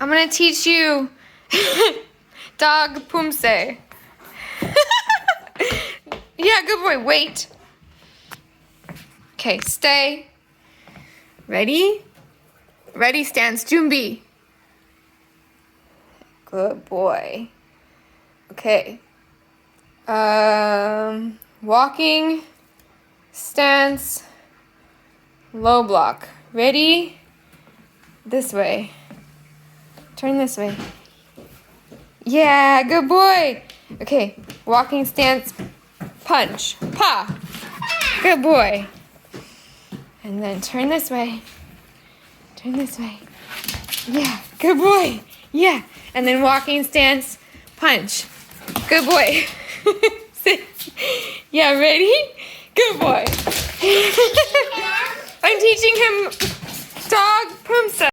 I'm gonna teach you dog poomsae. Yeah, good boy. Wait. Okay, stay. Ready? Ready, stance, 준비. Good boy. Okay. Walking, stance, low block. Ready? This way. Turn this way. Yeah, good boy. Okay, walking stance, punch, pa. Good boy. And then turn this way. Turn this way. Yeah, good boy. Yeah, and then walking stance, punch. Good boy. Yeah, ready? Good boy. I'm teaching him dog poomsae.